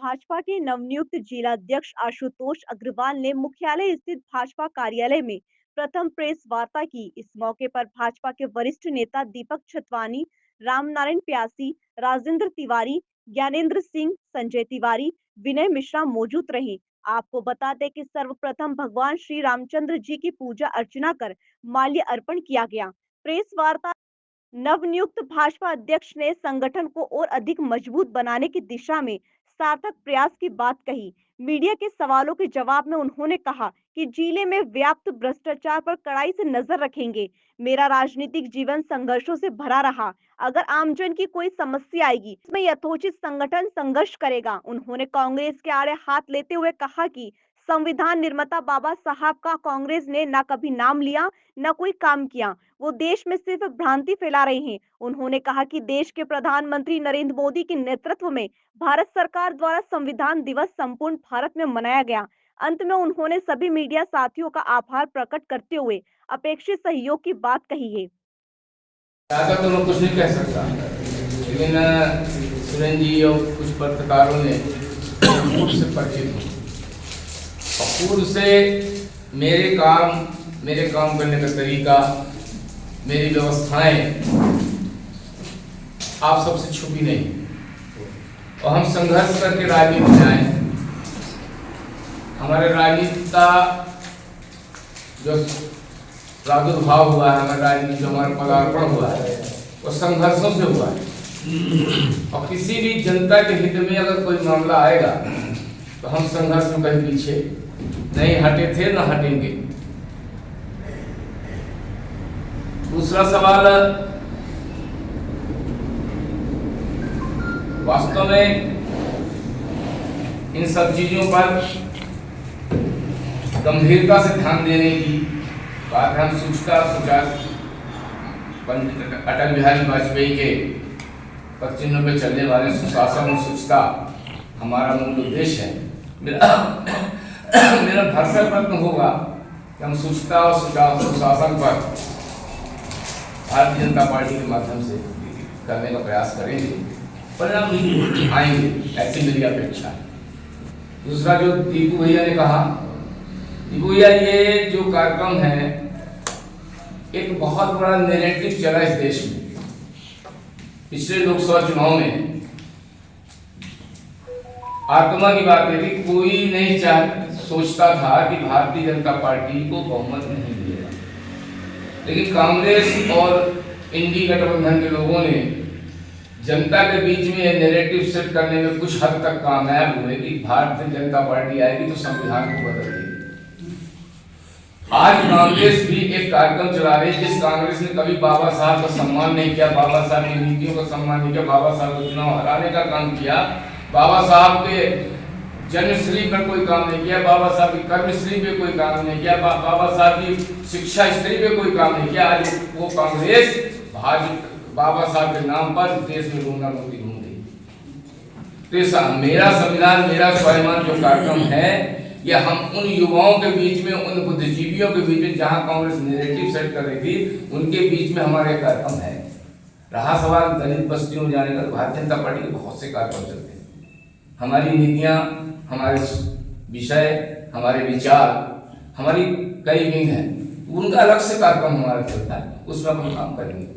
भाजपा के नवनियुक्त जिलाध्यक्ष आशुतोष अग्रवाल ने मुख्यालय स्थित भाजपा कार्यालय में प्रथम प्रेस वार्ता की। इस मौके पर भाजपा के वरिष्ठ नेता दीपक छतवानी, रामनारायण प्यासी, राजेंद्र तिवारी, ज्ञानेंद्र सिंह, संजय तिवारी, विनय मिश्रा मौजूद रहे। आपको बता दें कि सर्वप्रथम भगवान श्री रामचंद्र जी की पूजा अर्चना कर माल्य अर्पण किया गया। प्रेस वार्ता नवनियुक्त भाजपा अध्यक्ष ने संगठन को और अधिक मजबूत बनाने की दिशा में सार्थक प्रयास की बात कही। मीडिया के सवालों के जवाब में उन्होंने कहा कि जिले में व्याप्त भ्रष्टाचार पर कड़ाई से नजर रखेंगे। मेरा राजनीतिक जीवन संघर्षों से भरा रहा। अगर आमजन की कोई समस्या आएगी, इसमें यथोचित संगठन संघर्ष करेगा। उन्होंने कांग्रेस के आड़े हाथ लेते हुए कहा कि संविधान निर्माता बाबा साहब का कांग्रेस ने न कभी नाम लिया, न कोई काम किया। वो देश में सिर्फ भ्रांति फैला रहे हैं। उन्होंने कहा कि देश के प्रधानमंत्री नरेंद्र मोदी के नेतृत्व में भारत सरकार द्वारा संविधान दिवस संपूर्ण भारत में मनाया गया। अंत में उन्होंने सभी मीडिया साथियों का आभार प्रकट करते हुए अपेक्षित सहयोग की बात कही है। ज्यादा तो मैं कुछ नहीं कह सकता, लेकिन सुरेंद्र जी और कुछ पत्रकारों ने पूर्व से परिचित हूँ और पूर्व से मेरे काम करने का तरीका, मेरी व्यवस्थाएं आप सबसे छुपी नहीं और हम संघर्ष करके राजनीति में आए। हमारे राजनीति का जो प्रादुर्भाव हुआ है, हमारे राजनीति जो हमारा पदार्पण हुआ है, वो संघर्षों से हुआ है। और किसी भी जनता के हित में अगर कोई मामला आएगा तो हम संघर्ष में कहीं पीछे नहीं हटे थे, न हटेंगे। दूसरा सवाल, वास्तव में इन सब चीजों पर गंभीरता से ध्यान देने की बात है। हम पंडित अटल बिहारी वाजपेयी के पदचिन्हों पे चलने वाले सुशासन और स्वच्छता हमारा मूल उद्देश्य है। मेरा भरसक प्रयत्न होगा कि हम स्वच्छता और सुशासन पर भारतीय जनता पार्टी के माध्यम से करने का प्रयास करेंगे, परिणाम आएंगे, ऐसी मेरी अपेक्षा है। दूसरा जो दीपू भैया ने कहा, दीपू भैया ये जो कार्यक्रम है एक बहुत बड़ा नैरेटिव चला इस देश में। पिछले लोकसभा चुनाव में आत्मा की बात है कि कोई नहीं सोचता था कि भारतीय जनता पार्टी को बहुमत नहीं मिलेगा, लेकिन कांग्रेस और इंडी गठबंधन के लोगों ने जनता के बीच में यह नैरेटिव सेट करने में कुछ हद तक कामयाब हुए कि भारतीय जनता पार्टी आएगी तो संविधान को बदल देगी। आज कांग्रेस भी एक कार्यक्रम चला रही है, जिस कांग्रेस ने कभी बाबा साहब का सम्मान नहीं किया, बाबा साहब की नीतियों का सम्मान नहीं किया, बाबा साहब को चुनाव हराने का काम किया, बाबा साहब के जन्मस्थली पर कोई काम नहीं किया, बाबा साहब की कर्मस्थली पे कोई काम नहीं किया, बाबा साहब की शिक्षा स्थली पे कोई काम नहीं किया। आज वो कांग्रेस बाबा साहब के नाम पर देश में घूमना घूम रही। तो मेरा संविधान मेरा स्वाभिमान जो कार्यक्रम है, यह हम उन युवाओं के बीच में, उन बुद्धिजीवियों के बीच में जहां कांग्रेस नैरेटिव सेट कर रही थी, उनके बीच में हमारा कार्यक्रम है। रहा सवाल दलित बस्तियों में जाने का, भारतीय जनता पार्टी के बहुत से कार्यक्रम चलते हैं। हमारी नीतियां, हमारे विषय, हमारे विचार, हमारी कई विंग है, उनका अलग से कार्यक्रम हमारा चलता है, उसमें हम काम करेंगे।